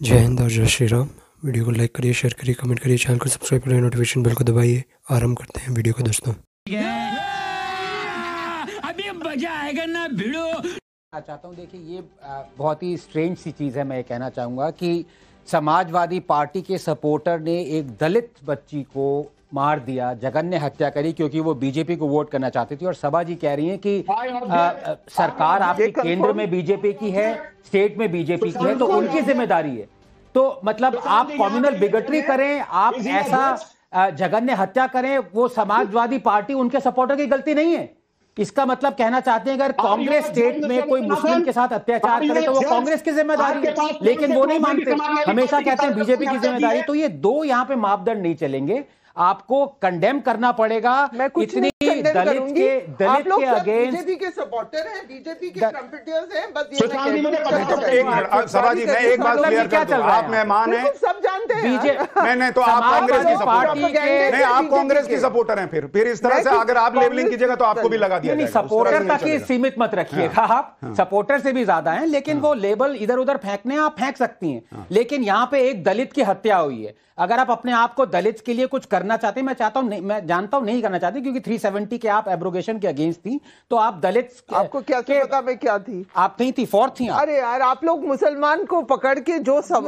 जय हिंद और जय श्री राम। वीडियो को लाइक करिए, शेयर करिए, कमेंट करिए, चैनल को सब्सक्राइब करिए, नोटिफिकेशन बेल को दबाइए। आरंभ करते हैं वीडियो को दोस्तों। अभी मजा आएगा ना भिड़ो। चाहता हूँ, देखिए ये बहुत ही स्ट्रेंज सी चीज़ है। मैं ये कहना चाहूँगा कि समाजवादी पार्टी के सपोर्टर ने एक दलित बच्ची को मार दिया, जघन्य हत्या करी क्योंकि वो बीजेपी को वोट करना चाहती थी। और सभा जी कह रही हैं कि सरकार आपके केंद्र में बीजेपी की है, स्टेट में बीजेपी की है, तो उनकी जिम्मेदारी है। तो मतलब आप कम्युनल बिगटरी करें, आप ऐसा जघन्य हत्या करें, वो समाजवादी पार्टी उनके सपोर्टर की गलती नहीं है। इसका मतलब कहना चाहते हैं अगर कांग्रेस स्टेट में कोई मुस्लिम के साथ अत्याचार करे तो वो कांग्रेस की जिम्मेदारी है, लेकिन वो नहीं मानते, हमेशा कहते हैं बीजेपी की जिम्मेदारी। तो ये दो यहाँ पे मापदंड नहीं चलेंगे, आपको कंडेम करना पड़ेगा। इतनी दलित के अगेंस्ट बीजेपी के सपोर्टर हैं, बीजेपी के ट्रम्पेटर्स हैं। बस ये सभा जी, मैं एक बात क्लियर कर दूं, आप मेहमान हैं, सब जानते हैं। नहीं तो आप कांग्रेस की सपोर्टर नहीं, आप कांग्रेस की सपोर्टर हैं। फिर इस तरह से अगर आप लेबलिंग कीजिएगा तो आपको भी लगा दिया जाएगा। सपोर्टर तक ही सीमित मत रखिएगा आप, सपोर्टर से भी ज्यादा हैं, लेकिन वो लेबल इधर उधर फेंकने आप फेंक सकती हैं, लेकिन यहाँ पे एक दलित की हत्या हुई है। अगर आप अपने आप को दलित के लिए कुछ करना चाहते हैं, मैं चाहता हूं, मैं जानता हूं नहीं करना चाहते, क्योंकि 370 के आप एब्रोगेशन के अगेंस्ट थी, तो आप दलित आपको क्या पता मैं क्या थी? आप नहीं थी, फोर्थ थी आप। अरे यार, आप लोग मुसलमान को पकड़ के जो सब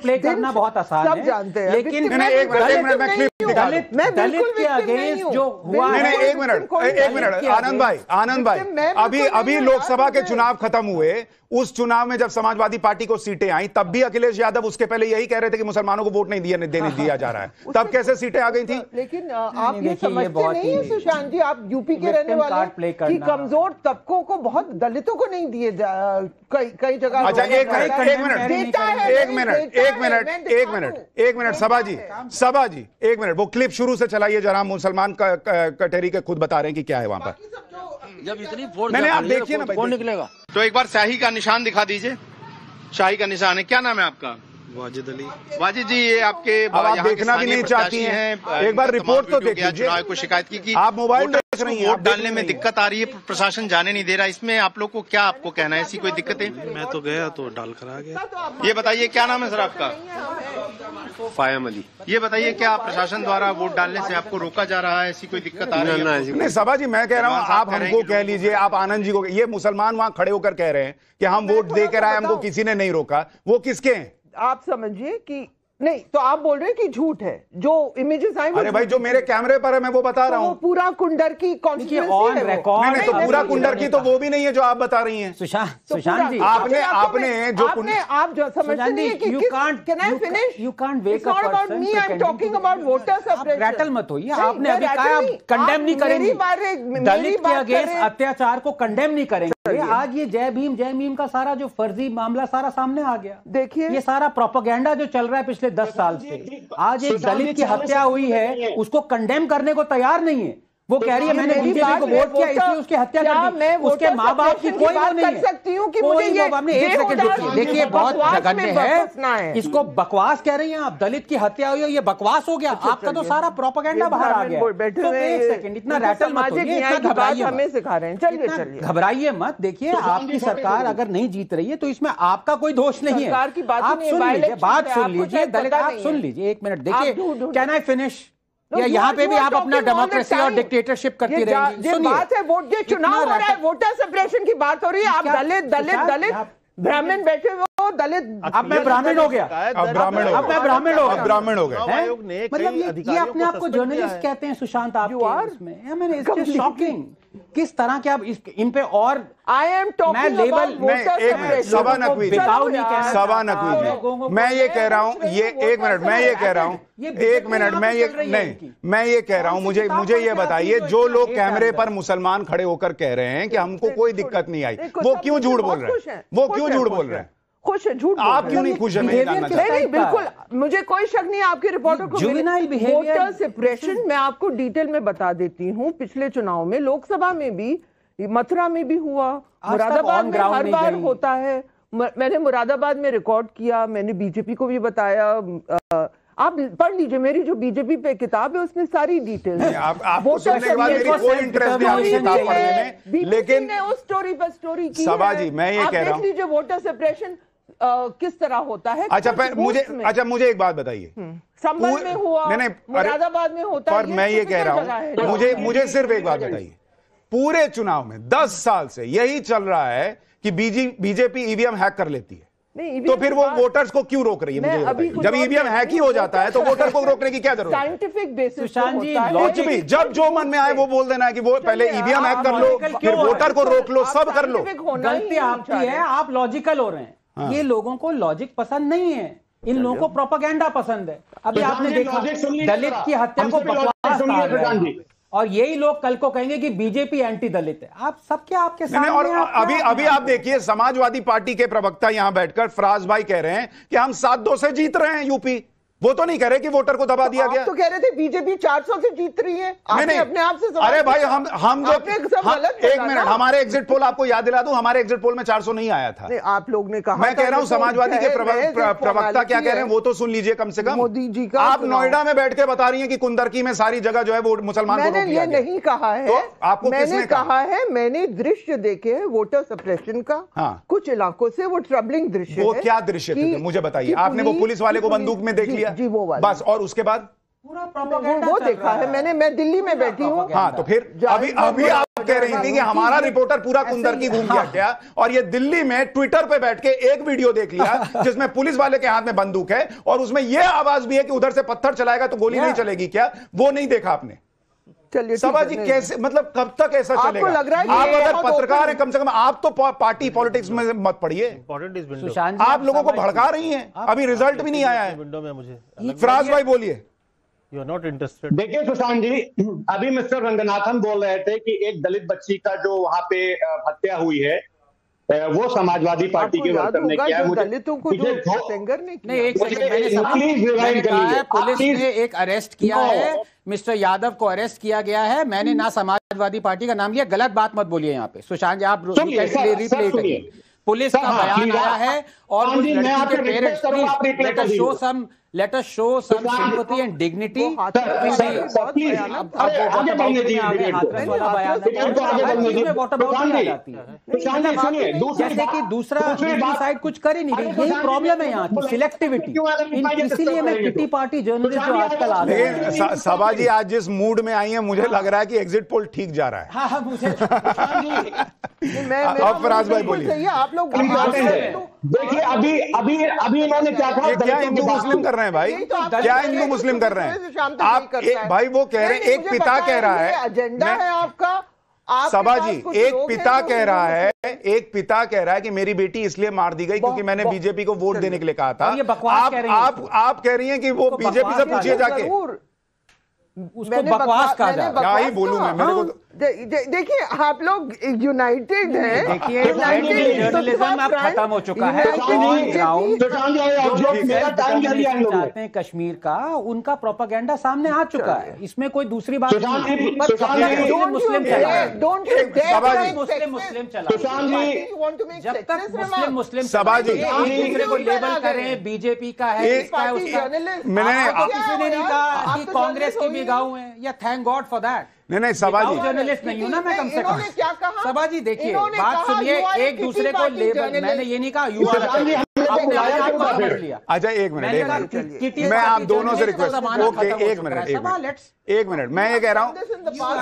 प्ले करना बहुत आसान है, सब जानते हैं, लेकिन दलित के अगेंस्ट जो हुआ। एक मिनट आनंद भाई, अभी लोकसभा के चुनाव खत्म हुए, उस चुनाव में जब समाजवादी पार्टी को सीटें आई, तब भी अखिलेश यादव उसके पहले यही कह रहे थे कि मुसलमानों को वोट नहीं देने दिया जा रहा है। तब कैसे सीटें आ गई थी? लेकिन आप ये समझते नहीं है सुशांत जी, आप यूपी के रहने वाले कि कमजोर तबकों को, बहुत दलितों को नहीं दिए कई जगह। अच्छा, एक मिनट सभा जी, एक मिनट, वो क्लिप शुरू से चलाइए जरा। मुसलमान कटेरी के खुद बता रहे हैं कि क्या है वहां पर। जब इतनी फोर्स नहीं, आप देखिए ना, कौन निकलेगा? तो एक बार शाही का निशान दिखा दीजिए। शाही का निशान है, क्या नाम है आपका? वाजिद अली। वाजिद जी, ये आपके आप देखना भी नहीं चाहती हैं, एक बार रिपोर्ट तो देखिए। चुनाव को शिकायत की कि आप मोबाइल देख रही हैं, वोट डालने में दिक्कत आ रही है, प्रशासन जाने नहीं दे रहा। इसमें आप लोग को क्या आपको कहना है? ऐसी कोई दिक्कत है? मैं तो गया तो डाल कर आ गया। ये बताइए क्या नाम है सर आपका? फायम अली। ये बताइए क्या प्रशासन द्वारा वोट डालने से आपको रोका जा रहा है? ऐसी कोई दिक्कत आ रही है? नहीं सभा जी, मैं कह रहा हूँ, आप हमको कह लीजिए, आप आनंद जी को, ये मुसलमान वहां खड़े होकर कह रहे हैं कि हम वोट देकर आए, हमको किसी ने नहीं रोका, वो किसके हैं? आप समझिए कि नहीं, तो आप बोल रहे हैं कि झूठ है जो इमेजेस आए। अरे भाई, जो मेरे कैमरे पर है मैं वो बता रहा हूँ। पूरा कुंडर की ऑन रिकॉर्ड। नहीं, तो पूरा कुंडर की तो वो भी नहीं है जो आप बता रही हैं। सुशांत जी, आपने जो आप जो समझते नहीं है कि you can't wake up person. Me I am talking about voter suppression. Rattle मत होइए, आपने अभी कहा कंडेम नहीं करेंगे, दलित के अगेंस्ट अत्याचार को कंडेम नहीं करेंगे। आज ये जय भीम का सारा जो फर्जी मामला सारा सामने आ गया। देखिए, ये सारा प्रोपेगेंडा जो चल रहा है पिछले 10 साल से, आज एक दलित की हत्या हुई है, उसको कंडेम करने को तैयार नहीं है। वो कह रही है मैंने बीजेपी को वोट किया इसलिए उसकी हत्या कर दी। उसके माँ बाप की कोई वो नहीं है। सकती हूँ कि मुझे ये एक सेकंड देखिए, बहुत जघन्य है, इसको बकवास कह रही हैं आप। दलित की हत्या हुई है, ये बकवास हो गया। आपका तो सारा प्रोपेगेंडा बाहर आ गया। तो एक सेकंड, इतना रैटल मत होइए, इतना घबराइए मत। देखिए, आपकी सरकार अगर नहीं जीत रही है तो इसमें आपका कोई दोष नहीं है। आप सुन लीजिए, दलित आप सुन लीजिए, एक मिनट देखिए। Can I finish? या यहाँ पे भी आप अपना डेमोक्रेसी और डिक्टेटरशिप करती रहेंगी? ये बात है, वोट, ये चुनाव हो रहा है, वोटर सेपरेशन की बात हो रही है। आप दलित ब्राह्मण बैठे हो, दलित। अब मैं ब्राह्मण हो गया, अब ब्राह्मण हो गया। मतलब ये अपने आप को जर्नलिस्ट कहते हैं सुशांत? आप शॉकिंग किस तरह के आप इन पे। और आई am talking about voter separation. सभा नकवी जी, मैं ये कह रहा हूँ, ये एक मिनट, मैं ये कह रहा हूँ, एक मिनट, मैं ये कह रहा हूँ, मुझे ये बताइए, जो लोग कैमरे पर मुसलमान खड़े होकर कह रहे हैं कि हमको कोई दिक्कत नहीं आई, वो क्यों झूठ बोल रहे हैं? वो क्यों झूठ बोल रहे हैं? खुश है, झूठ आप क्यों नहीं खुश है? नहीं, बिल्कुल, मुझे कोई शक नहीं आपकी रिपोर्टर को। वोटर सेपरेशन मैं आपको डिटेल में बता देती हूँ। पिछले चुनाव में, लोकसभा में भी, मथुरा में भी हुआ, मुरादाबाद में हर बार होता है। मैंने मुरादाबाद में रिकॉर्ड किया, मैंने बीजेपी को भी बताया। आप पढ़ लीजिए, मेरी जो बीजेपी पे किताब है उसमें सारी डिटेल है। आपको सुनने के बाद मेरी कोई इंटरेस्ट नहीं आपकी किताब पढ़ने में, लेकिन उस स्टोरी पर स्टोरी की सभा जी, मैं ये कह रहा हूं, देख लीजिए वोटर सेपरेशन किस तरह होता है। अच्छा मुझे एक बात बताइए, संभल में हुआ, मुरादाबाद में होता है। पर मैं ये कह रहा हूं, मुझे सिर्फ एक बात बताइए, पूरे चुनाव में 10 साल से यही चल रहा है कि बीजेपी ईवीएम हैक कर लेती है, तो फिर वो वोटर्स को क्यों रोक रही है? मुझे जब ईवीएम हैक ही हो जाता है तो वोटर को रोकने की क्या जरूरत है? साइंटिफिक बेसिस सुशांत जी, कुछ भी जब जो मन में आए वो बोल देना है कि वो पहले ईवीएम हैक कर लो, फिर वोटर को रोक लो, सब कर लो। गलती आपकी है, आप लॉजिकल हो रहे हैं। ये लोगों को लॉजिक पसंद नहीं है, इन लोगों को प्रोपेगेंडा पसंद है। अभी आपने देखा दलित की हत्या को बकवास कहा गया, और यही लोग कल को कहेंगे कि बीजेपी एंटी दलित है। आप सबके आपके सामने। और अभी आप देखिए, समाजवादी पार्टी के प्रवक्ता यहां बैठकर फराज भाई कह रहे हैं कि हम 7-2 से जीत रहे हैं यूपी। वो तो नहीं कह रहे कि वोटर को दबा दिया गया। तो कह रहे थे बीजेपी 400 से जीत रही है। आपने अपने आप से अरे भाई हम एक मिनट, हमारे एग्जिट पोल आपको याद दिला दूं, हमारे एग्जिट पोल में 400 नहीं आया था। आप लोग ने कहा, मैं कह रहा हूं समाजवादी के प्रवक्ता क्या कह रहे हैं वो तो सुन लीजिए कम से कम। मोदी जी का आप नोएडा में बैठ के बता रही हैं कि कुंदरकी में सारी जगह जो है वो मुसलमान को रोक दिया गया। नहीं कहा है, तो आपको मैंने कहा है, मैंने दृश्य देखे हैं वोटर सप्रेशन का। कुछ इलाकों से वो ट्रबलिंग दृश्य। वो क्या दृश्य थे मुझे बताइए? आपने वो पुलिस वाले को बंदूक में देख लिया बस, और उसके बाद पूरा प्रोपेगेंडा वो देखा है मैंने। मैं दिल्ली में बैठी हूँ। हाँ, तो फिर अभी आप कह रही थी कि हमारा रिपोर्टर पूरा कुंदरकी घूम गया क्या? और ये दिल्ली में ट्विटर पे बैठ के एक वीडियो देख लिया जिसमें पुलिस वाले के हाथ में बंदूक है और उसमें यह आवाज भी है कि उधर से पत्थर चलाएगा तो गोली नहीं चलेगी क्या? वो नहीं देखा आपने? सभा जी कैसे, मतलब कब तक ऐसा चलेगा? लग रहा है आप अगर पत्रकार हैं कम से कम आप तो पार्टी पॉलिटिक्स में मत पड़िए। आप लोगों को भड़का रही हैं, अभी रिजल्ट भी नहीं आया है। विंडो में मुझे फराज भाई बोलिए। You are not interested. देखिए सुशांत जी, अभी मिस्टर रंगनाथन बोल रहे थे कि एक दलित बच्ची का जो वहां पे हत्या हुई है वो समाजवादी पार्टी के वर्कर ने किया है। दलितों को जो सेंगर ने नहीं, एक सेकंड, मैंने कहा है पुलिस ने एक अरेस्ट किया है, मिस्टर यादव को अरेस्ट किया गया है। मैंने ना समाजवादी पार्टी का नाम लिया। गलत बात मत बोलिए यहाँ पे सुशांत जी, आप रिप्ले करिए। पुलिस का बयान आया है और उस लड़की के parents, please let us show some sympathy and dignity. जैसे कि दूसरा साइड कुछ कर ही नहीं रही, यही प्रॉब्लम है यहाँ की, सिलेक्टिविटी। इसीलिए मैं किटी पार्टी जर्नलिस्ट जो आजकल आ रहे हैं। सभा जी आज जिस मूड में आई है मुझे लग रहा है कि एग्जिट पोल ठीक जा रहा है। हाँ मुझे फराज भाई बोलिए। आप लोग देखिए अभी इन्होंने क्या कहा? क्या हिंदू मुस्लिम कर रहे हैं भाई? क्या हिंदू मुस्लिम कर रहे हैं आप? भाई वो कह रहे हैं, एक पिता कह रहा है, एजेंडा है आपका। सभा जी, एक पिता कह रहा है, एक पिता कह रहा है कि मेरी बेटी इसलिए मार दी गई क्योंकि मैंने बीजेपी को वोट देने के लिए कहा था। आप कह रही हैं कि वो बीजेपी से पूछिए जाके। उसको बकवास कहा जाए, क्या ही बोलूं मैं? मेरे को देखिए आप लोग यूनाइटेड हैं। देखिए जर्नलिज्म अब खत्म हो चुका है। चाहते हैं कश्मीर का, उनका प्रोपेगेंडा सामने आ चुका है, इसमें कोई दूसरी बात नहीं। मुस्लिम चला, मुस्लिम चला, जब तक मुस्लिम सभा जी एक दूसरे को लेबल करें बीजेपी का है, इसका है, उसका। किसी ने नहीं कहा कि कांग्रेस के भी गाँव है, या थैंक गॉड फॉर दैट। नहीं सभा जी, जर्नलिस्ट नहीं हूं ना मैं, कम से कम। सभा जी देखिए, बात सुनिए, एक दूसरे को लेबल, मैंने ये नहीं कहा अच्छा एक मिनट, मैं आप दोनों से रिक्वेस्ट, ओके एक मिनट, मैं ये कह रहा हूँ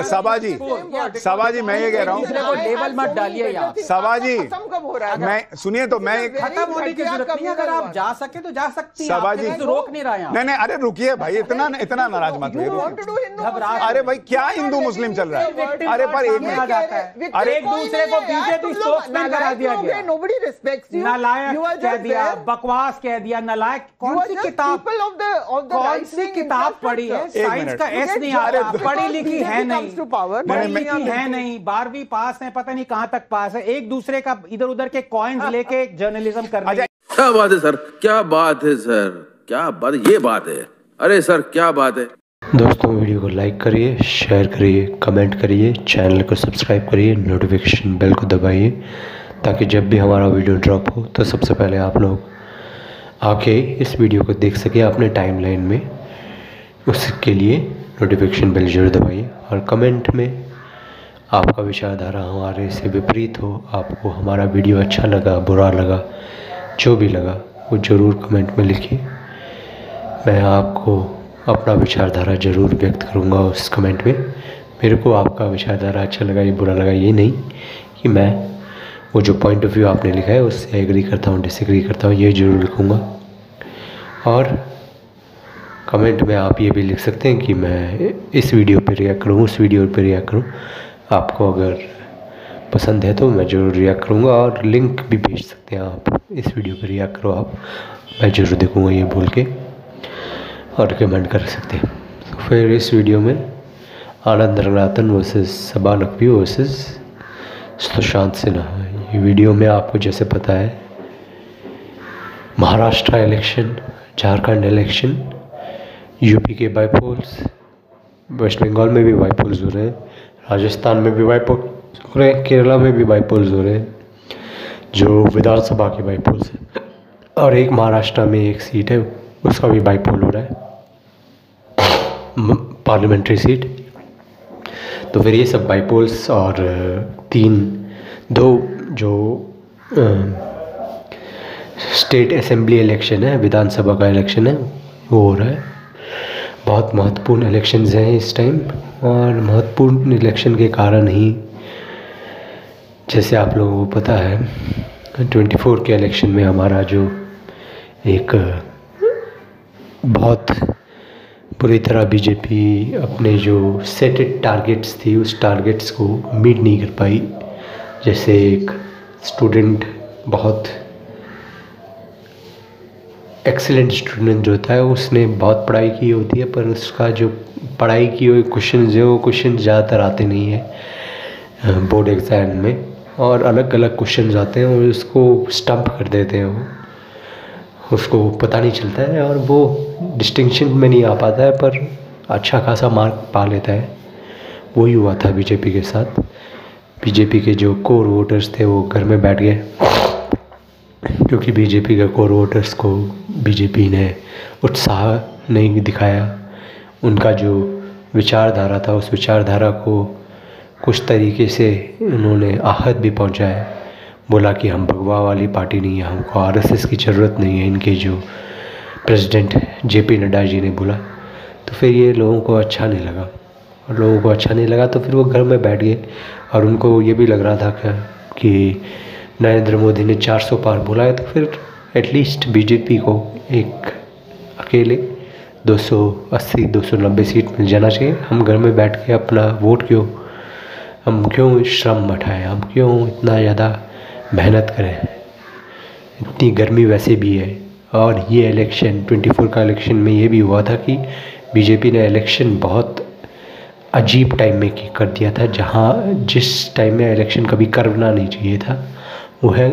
सभा जी मैं ये कह रहा हूँ लेबल मत डालिए यार। सभा जी मैं सुनिए तो मैं खत्म होने की जरूरत नहीं, अगर आप जा सके तो जा सकती हैं। सभा जी रोक नहीं रहा है। नहीं अरे रुकिए भाई, इतना नाराज मत होइए। अरे भाई क्या हिंदू मुस्लिम चल रहा है? अरे पर एक मिनट, अरे एक दूसरे को बीजेपी स्पोक्समैन करा दिया गया, नालायक कह दिया, बकवास कह दिया, नालायक। कौन सी किताब पढ़ी है? साइंस का एस नहीं आ रहा, पढ़ी लिखी है नहीं, पढ़ी लिखी है नहीं, 12वीं पास है, पता नहीं कहां तक पास है, एक दूसरे का इधर उधर के कॉइन्स लेके जर्नलिज्म कर रहे हैं। क्या बात है सर, क्या बात है सर, क्या बात, ये बात है। अरे सर क्या बात है। दोस्तों वीडियो को लाइक करिए, शेयर करिए, कमेंट करिए, चैनल को सब्सक्राइब करिए, नोटिफिकेशन बेल को दबाइए ताकि जब भी हमारा वीडियो ड्रॉप हो तो सबसे पहले आप लोग आके इस वीडियो को देख सके अपने टाइमलाइन में। उसके लिए नोटिफिकेशन बेल जरूर दबाइए और कमेंट में आपका विचारधारा हमारे से विपरीत हो, आपको हमारा वीडियो अच्छा लगा, बुरा लगा, जो भी लगा वो ज़रूर कमेंट में लिखिए। मैं आपको अपना विचारधारा ज़रूर व्यक्त करूँगा उस कमेंट में। मेरे को आपका विचारधारा अच्छा लगा या बुरा लगा ये नहीं कि मैं वो जो पॉइंट ऑफ व्यू आपने लिखा है उससे एग्री करता हूँ डिसएग्री करता हूँ, ये ज़रूर लिखूँगा। और कमेंट में आप ये भी लिख सकते हैं कि मैं इस वीडियो पे रिएक्ट करूँ, उस वीडियो पे रिएक्ट करूँ। आपको अगर पसंद है तो मैं ज़रूर रिएक्ट करूँगा, और लिंक भी भेज सकते हैं आप, इस वीडियो पे रिएक्ट करो आप, मैं ज़रूर देखूँगा ये बोल के, और रिकमेंड कर सकते हैं। तो फिर इस वीडियो में आनंद रंगनाथन वर्सेस सबा नकवी वर्सेस सुशांत सिन्हा, ये वीडियो में आपको जैसे पता है Maharashtra election, Jharkhand election, UP के बाईपोल्स, वेस्ट बंगाल में भी बाईपोल्स हो रहे हैं, राजस्थान में भी बाईपोल्स हो रहे हैं, केरला में भी बाईपोल्स हो रहे हैं जो विधानसभा के बाईपोल्स हैं, और एक महाराष्ट्र में एक सीट है उसका भी बाईपोल हो रहा है, पार्लियामेंट्री सीट। तो फिर ये सब बाईपोल्स और दो जो स्टेट असेंबली इलेक्शन है, विधानसभा का इलेक्शन है, वो हो रहा है। बहुत महत्वपूर्ण इलेक्शंस हैं इस टाइम, और महत्वपूर्ण इलेक्शन के कारण ही जैसे आप लोगों को पता है 24 के इलेक्शन में हमारा जो एक बहुत पूरी तरह बीजेपी अपने जो सेटेड टारगेट्स थी उस टारगेट्स को मीट नहीं कर पाई। जैसे एक स्टूडेंट, बहुत एक्सीलेंट स्टूडेंट जो होता है उसने बहुत पढ़ाई की होती है, पर उसका जो पढ़ाई की हुई क्वेश्चन है वो क्वेश्चन ज़्यादातर आते नहीं है बोर्ड एग्ज़ाम में, और अलग अलग क्वेश्चन आते हैं और उसको स्टम्प कर देते हैं, वो उसको पता नहीं चलता है और वो डिस्टिंक्शन में नहीं आ पाता है, पर अच्छा खासा मार्क पा लेता है। वही हुआ था बीजेपी के साथ। बीजेपी के जो कोर वोटर्स थे वो घर में बैठ गए, क्योंकि बीजेपी के कोर वोटर्स को बीजेपी ने उत्साह नहीं दिखाया। उनका जो विचारधारा था उस विचारधारा को कुछ तरीके से उन्होंने आहत भी पहुंचाया। बोला कि हम भगवा वाली पार्टी नहीं है, हमको आरएसएस की ज़रूरत नहीं है, इनके जो प्रेसिडेंट जेपी नड्डा जी ने बोला। तो फिर ये लोगों को अच्छा नहीं लगा, और लोगों को अच्छा नहीं लगा तो फिर वो घर में बैठ गए, और उनको ये भी लग रहा था कि नरेंद्र मोदी ने 400 पार बोला है, तो फिर एटलीस्ट बीजेपी को एक अकेले 280-290 सीट मिल जाना चाहिए। हम घर में बैठ के अपना वोट हम क्यों श्रम उठाएं, हम क्यों इतना ज़्यादा मेहनत करें, इतनी गर्मी वैसे भी है। और ये इलेक्शन 24 का इलेक्शन में ये भी हुआ था कि बीजेपी ने इलेक्शन बहुत अजीब टाइम में कर दिया था, जहाँ जिस टाइम में इलेक्शन कभी करना नहीं चाहिए था, वो है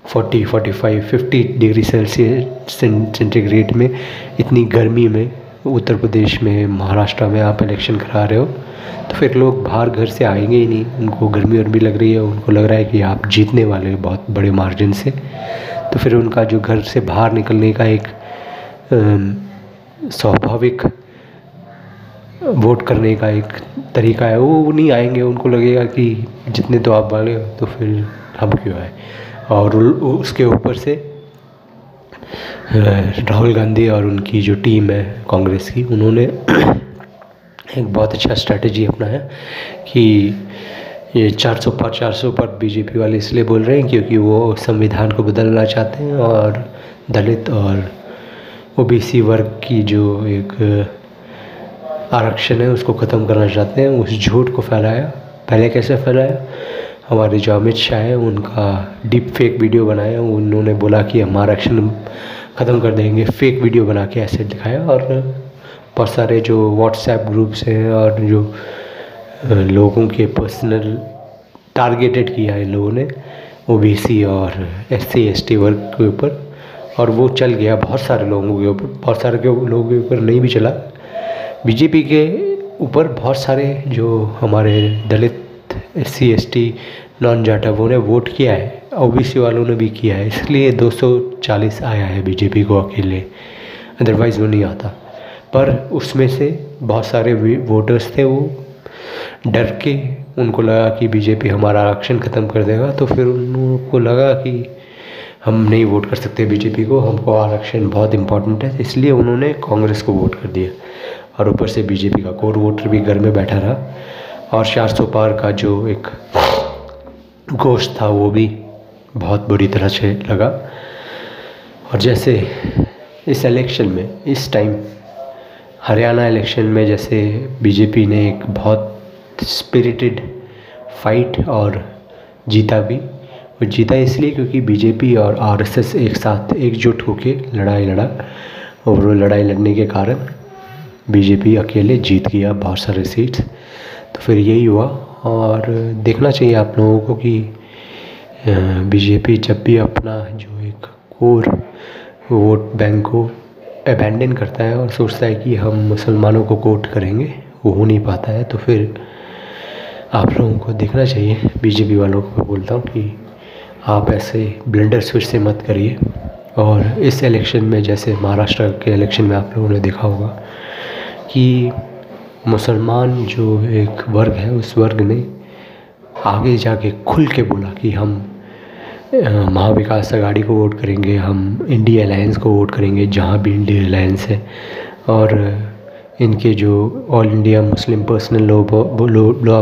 40, 45, 50 डिग्री सेल्सियस सेंटीग्रेड में, इतनी गर्मी में उत्तर प्रदेश में, महाराष्ट्र में आप इलेक्शन करा रहे हो, तो फिर लोग बाहर घर से आएंगे ही नहीं। उनको गर्मी और भी लग रही है, उनको लग रहा है कि आप जीतने वाले हो बहुत बड़े मार्जिन से, तो फिर उनका जो घर से बाहर निकलने का एक स्वाभाविक वोट करने का एक तरीका है, वो नहीं आएंगे। उनको लगेगा कि जितने तो आप वाले हो तो फिर हम क्यों आए। और उसके ऊपर से राहुल गांधी और उनकी जो टीम है कांग्रेस की, उन्होंने एक बहुत अच्छा स्ट्रैटेजी अपनाया कि ये 400 पर बीजेपी वाले इसलिए बोल रहे हैं क्योंकि वो संविधान को बदलना चाहते हैं, और दलित और ओबीसी वर्ग की जो एक आरक्षण है उसको ख़त्म करना चाहते हैं। उस झूठ को फैलाया। पहले कैसे फैलाया? हमारे जो अमित शाह है उनका डीप फेक वीडियो बनाया, उन्होंने बोला कि हम आरक्षण ख़त्म कर देंगे, फेक वीडियो बना के ऐसे दिखाया। और बहुत सारे जो व्हाट्सएप ग्रुप्स हैं और जो लोगों के पर्सनल टारगेटेड किया है इन लोगों ने ओबीसी और SC ST वर्ग के ऊपर, और वो चल गया बहुत सारे लोगों के ऊपर। बहुत सारे लोगों के ऊपर नहीं भी चला, बीजेपी के ऊपर बहुत सारे जो हमारे दलित SC ST नॉन जाटा वो ने वोट किया है, ओबीसी वालों ने भी किया है, इसलिए 240 आया है बीजेपी को अकेले, अदरवाइज़ वो नहीं आता। पर उसमें से बहुत सारे वोटर्स थे वो डर के, उनको लगा कि बीजेपी हमारा आरक्षण ख़त्म कर देगा, तो फिर उनको लगा कि हम नहीं वोट कर सकते बीजेपी को, हमको आरक्षण बहुत इम्पोर्टेंट है, इसलिए उन्होंने कांग्रेस को वोट कर दिया। और ऊपर से बीजेपी का कोर वोटर भी घर में बैठा रहा और 400 पार का जो एक गोश्त था वो भी बहुत बुरी तरह से लगा। और जैसे इस इलेक्शन में, इस टाइम हरियाणा इलेक्शन में जैसे बीजेपी ने एक बहुत स्पिरिटेड फाइट और जीता भी। वो जीता इसलिए क्योंकि बीजेपी और आरएसएस एक साथ एकजुट होकर लड़ाई लड़ा, और वो लड़ाई लड़ने के कारण बीजेपी अकेले जीत गया बहुत सारे सीट्स। तो फिर यही हुआ। और देखना चाहिए आप लोगों को कि बीजेपी जब भी अपना जो एक कोर वोट बैंक को अबैंडन करता है और सोचता है कि हम मुसलमानों को वोट करेंगे, वो हो नहीं पाता है। तो फिर आप लोगों को देखना चाहिए, बीजेपी वालों को बोलता हूँ कि आप ऐसे ब्लंडर्स फिर से मत करिए। और इस इलेक्शन में जैसे महाराष्ट्र के इलेक्शन में आप लोगों ने देखा होगा कि मुसलमान जो एक वर्ग है, उस वर्ग ने आगे जाके खुल के बोला कि हम महाविकास अघाड़ी को वोट करेंगे, हम इंडिया अलायंस को वोट करेंगे जहाँ भी इंडिया अलायंस है। और इनके जो all India Muslim personal law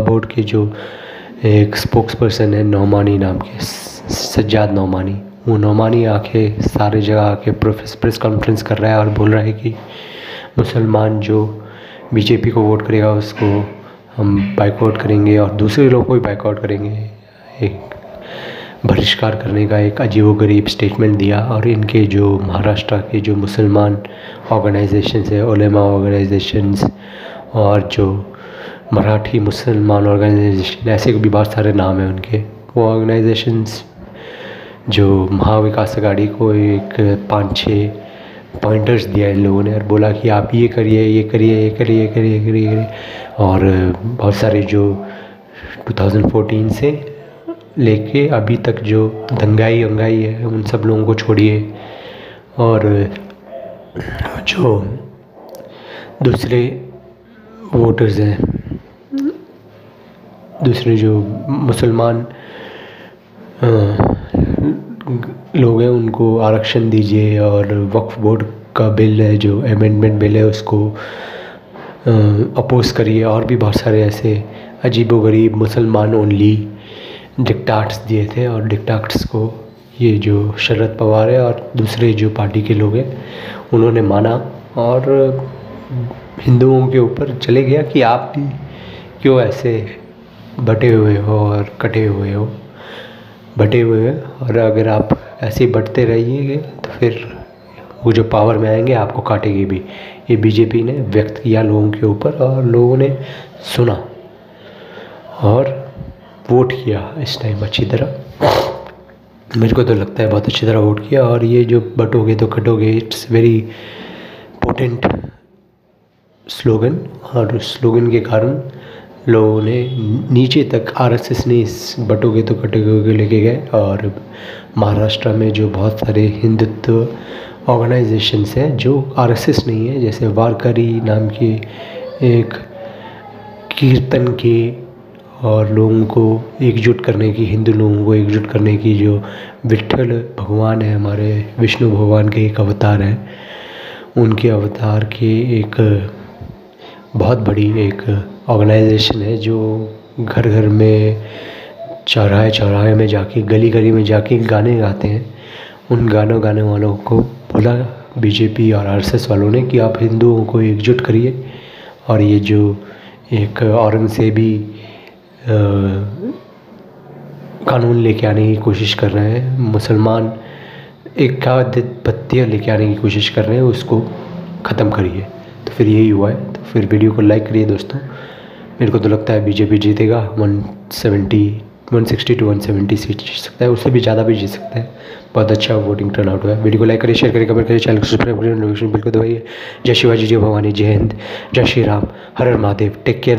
board के जो एक स्पोक्स पर्सन है नौमानी नाम के, सज्जाद नौमानी, वो नौमानी आके सारे जगह आके प्रेस कॉन्फ्रेंस कर रहा है और बोल रहा है कि मुसलमान जो बीजेपी को वोट करेगा उसको हम बाइकआउट करेंगे और दूसरे लोगों को भी बाइकआउट करेंगे। एक बहिष्कार करने का एक अजीबोगरीब स्टेटमेंट दिया। और इनके जो महाराष्ट्र के जो मुसलमान ऑर्गेनाइजेशंस है, उलेमा ऑर्गेनाइजेशंस, और जो मराठी मुसलमान ऑर्गेनाइजेशन, ऐसे भी बहुत सारे नाम हैं उनके, वो ऑर्गेनाइजेशंस जो महाविकास अघाड़ी को एक 5-6 पॉइंटर्स दिया इन लोगों ने और बोला कि आप ये करिए, ये करिए, ये करिए, ये करिए, ये करिए, ये करिए। और बहुत सारे जो 2014 से लेके अभी तक जो दंगाई है उन सब लोगों को छोड़िए। और जो दूसरे वोटर्स हैं, दूसरे जो मुसलमान लोग हैं, उनको आरक्षण दीजिए। और वक्फ बोर्ड का बिल है, जो अमेंडमेंट बिल है, उसको अपोज करिए। और भी बहुत सारे ऐसे अजीबोगरीब मुसलमान ओनली डिक्टाट्स दिए थे। और डिक्टाट्स को ये जो शरद पवार है और दूसरे जो पार्टी के लोग हैं उन्होंने माना और हिंदुओं के ऊपर चले गया कि आप भी क्यों ऐसे बटे हुए हो और कटे हुए हो, बटे हुए हैं। और अगर आप ऐसे बढ़ते रहिएगा तो फिर वो जो पावर में आएंगे आपको काटेगी भी। ये बीजेपी ने व्यक्त किया लोगों के ऊपर और लोगों ने सुना और वोट किया इस टाइम अच्छी तरह। मेरे को तो लगता है बहुत अच्छी तरह वोट किया। और ये जो बटोगे तो कटोगे, इट्स वेरी पोटेंट स्लोगन। और उस स्लोगन के कारण लोगों ने नीचे तक, आरएसएस ने इस बटोगे तो कटोगे को लेके गए। और महाराष्ट्र में जो बहुत सारे हिंदुत्व ऑर्गेनाइजेशंस हैं जो आरएसएस नहीं है, जैसे वारकरी नाम के एक कीर्तन के और लोगों को एकजुट करने की, हिंदू लोगों को एकजुट करने की, जो विट्ठल भगवान है हमारे, विष्णु भगवान के एक अवतार हैं, उनके अवतार के एक बहुत बड़ी एक ऑर्गेनाइजेशन है जो घर घर में, चौराहे चौराहे में जाके, गली गली में जाके गाने गाते हैं। उन गानों गाने वालों को बोला बीजेपी और आरएसएस वालों ने कि आप हिंदुओं को एकजुट करिए। और ये जो एक औरंगजेबी कानून लेके आने की कोशिश कर रहे हैं, मुसलमान एकाधिपत्य लेके आने की कोशिश कर रहे हैं, उसको ख़त्म करिए। तो फिर यही हुआ है। तो फिर वीडियो को लाइक करिए दोस्तों। मेरे को तो लगता है बीजेपी जीतेगा, 160 to 170 सीट जीत सकता है, उससे भी ज़्यादा भी जीत सकता है। बहुत अच्छा वोटिंग टर्न आउट हुआ है। वीडियो को लाइक करिए, शेयर करिए, कमेंट करिए, चैनल को सब्सक्राइब करिए, नोटिफिकेशन बिल को दबाइए। जय शिवाजी, जय भवानी, जय हिंद, जय श्री राम, हर हर महादेव। Take care.